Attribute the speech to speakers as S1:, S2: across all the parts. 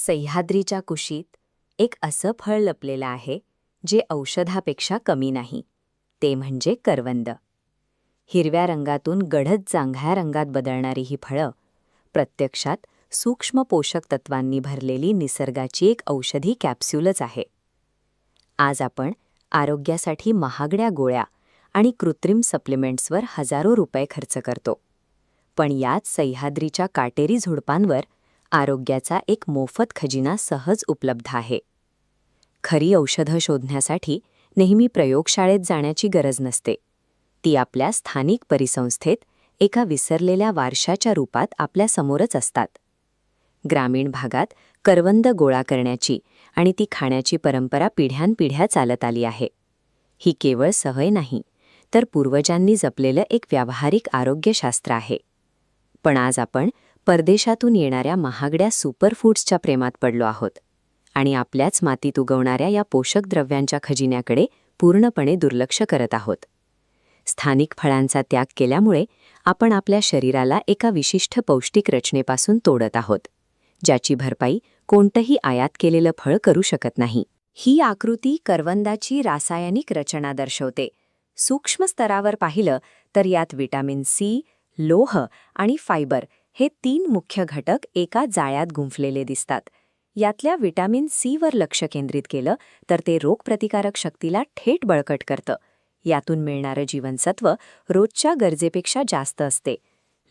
S1: सह्याद्रीच्या कुशीत एक असं फळ लपलेलं आहे जे औषधापेक्षा कमी नाही. ते म्हणजे करवंद. हिरव्या रंगातून गडद जांभळ्या रंगात बदलणारी ही फळं प्रत्यक्षात सूक्ष्म पोषक तत्वांनी भरलेली निसर्गाची एक औषधी कॅप्सूलच आहे. आज आपण आरोग्यासाठी महागड्या गोळ्या आणि कृत्रिम सप्लिमेंट्सवर हजारो रुपये खर्च करतो. पण याच सह्याद्रीच्या काटेरी झुडपांवर आरोग्याचा एक मोफत खजिना सहज उपलब्ध आहे. खरी औषधं शोधण्यासाठी नेहमी प्रयोगशाळेत जाण्याची गरज नसते. ती आपल्या स्थानिक परिसंस्थेत एका विसरलेल्या वारशाच्या रूपात आपल्या समोरच असतात. ग्रामीण भागात करवंद गोळा करण्याची आणि ती खाण्याची परंपरा पिढ्यानपिढ्या चालत आली आहे. ही केवळ सवय नाही, तर पूर्वजांनी जपलेलं एक व्यावहारिक आरोग्यशास्त्र आहे. पण आज आपण परदेशातून येणाऱ्या महागड्या सुपरफूड्सच्या प्रेमात पडलो आहोत आणि आपल्याच मातीत उगवणाऱ्या या पोषक द्रव्यांच्या खजिन्याकडे पूर्णपणे दुर्लक्ष करत आहोत. स्थानिक फळांचा त्याग केल्यामुळे आपण आपल्या शरीराला एका विशिष्ट पौष्टिक रचनेपासून तोडत आहोत, ज्याची भरपाई कोणतंही आयात केलेलं फळ करू शकत नाही. ही आकृती करवंदाची रासायनिक रचना दर्शवते. सूक्ष्म स्तरावर पाहिलं तर यात व्हिटॅमिन सी, लोह आणि फायबर हे 3 मुख्य घटक एका जाळ्यात गुंफलेले दिसतात. यातल्या व्हिटॅमिन सीवर लक्ष केंद्रित केलं तर ते रोगप्रतिकारक शक्तीला थेट बळकट करतं. यातून मिळणारं जीवनसत्व रोजच्या गरजेपेक्षा जास्त असते.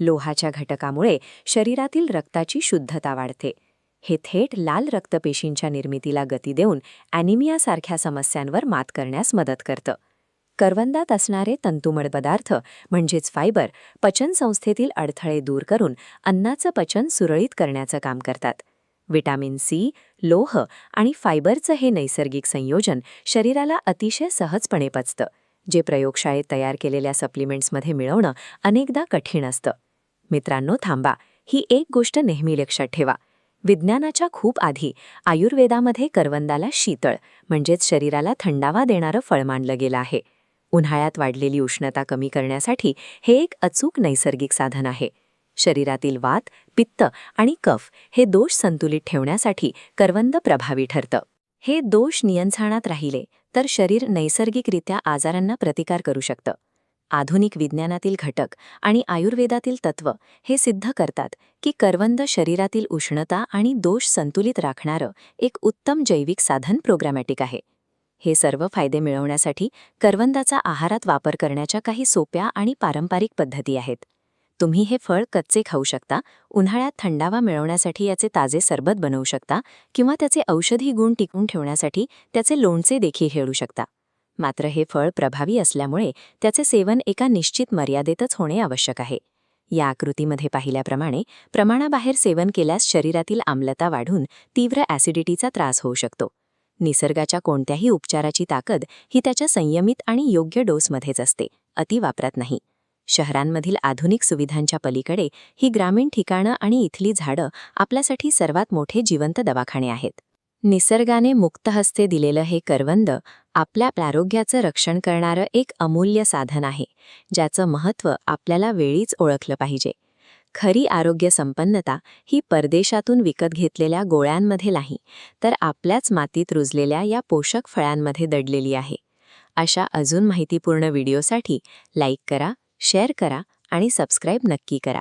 S1: लोहाच्या घटकामुळे शरीरातील रक्ताची शुद्धता वाढते. हे थेट लाल रक्तपेशींच्या निर्मितीला गती देऊन ॲनिमियासारख्या समस्यांवर मात करण्यास मदत करतं. करवंदात असणारे तंतुमय पदार्थ म्हणजेच फायबर पचनसंस्थेतील अडथळे दूर करून अन्नाचं पचन सुरळीत करण्याचं काम करतात. व्हिटॅमिन सी, लोह आणि फायबरचं हे नैसर्गिक संयोजन शरीराला अतिशय सहजपणे पचतं, जे प्रयोगशाळेत तयार केलेल्या सप्लिमेंट्समध्ये मिळवणं अनेकदा कठीण असतं. मित्रांनो, थांबा. ही एक गोष्ट नेहमी लक्षात ठेवा. विज्ञानाच्या खूप आधी आयुर्वेदामध्ये करवंदाला शीतळ म्हणजेच शरीराला थंडावा देणारं फळ मानलं गेलं आहे. उन्हाळ्यात वाढलेली उष्णता कमी करण्यासाठी हे एक अचूक नैसर्गिक साधन आहे. शरीरातील वात, पित्त आणि कफ हे दोष संतुलित ठेवण्यासाठी करवंद प्रभावी ठरतं. हे दोष नियंत्रणात राहिले तर शरीर नैसर्गिकरित्या आजारांना प्रतिकार करू शकतं. आधुनिक विज्ञानातील घटक आणि आयुर्वेदातील तत्त्व हे सिद्ध करतात की करवंद शरीरातील उष्णता आणि दोष संतुलित राखणारं एक उत्तम जैविक साधन प्रोग्रॅमॅटिक आहे. हे सर्व फायदे मिळवण्यासाठी करवंदाचा आहारात वापर करण्याच्या काही सोप्या आणि पारंपरिक पद्धती आहेत. तुम्ही हे फळ कच्चे खाऊ शकता, उन्हाळ्यात थंडावा मिळवण्यासाठी याचे ताजे सरबत बनवू शकता किंवा त्याचे औषधी गुण टिकवून ठेवण्यासाठी त्याचे लोणचे देखील खेळू शकता. मात्र हे फळ प्रभावी असल्यामुळे त्याचे सेवन एका निश्चित मर्यादेतच होणे आवश्यक आहे. या आकृतीमध्ये पाहिल्याप्रमाणे प्रमाणाबाहेर सेवन केल्यास शरीरातील आम्लता वाढून तीव्र ॲसिडिटीचा त्रास होऊ शकतो. निसर्गाच्या कोणत्याही उपचाराची ताकद ही त्याच्या संयमित आणि योग्य डोसमध्येच असते, अतिवापरात नाही. शहरांमधील आधुनिक सुविधांच्या पलीकडे ही ग्रामीण ठिकाणं आणि इथली झाडं आपल्यासाठी सर्वात मोठे जिवंत दवाखाने आहेत. निसर्गाने मुक्तहस्ते दिलेलं हे करवंद आपल्या आरोग्याचं रक्षण करणारं एक अमूल्य साधन आहे, ज्याचं महत्त्व आपल्याला वेळीच ओळखलं पाहिजे. खरी आरोग्य संपन्नता ही परदेशातून विकत घेतलेल्या गोळ्यांमध्ये नाही, तर आपल्याच मातीत रुजलेल्या या पोषक फळांमध्ये दडलेली आहे. अशा अजून माहितीपूर्ण व्हिडिओसाठी लाईक करा, शेअर करा आणि सबस्क्राईब नक्की करा.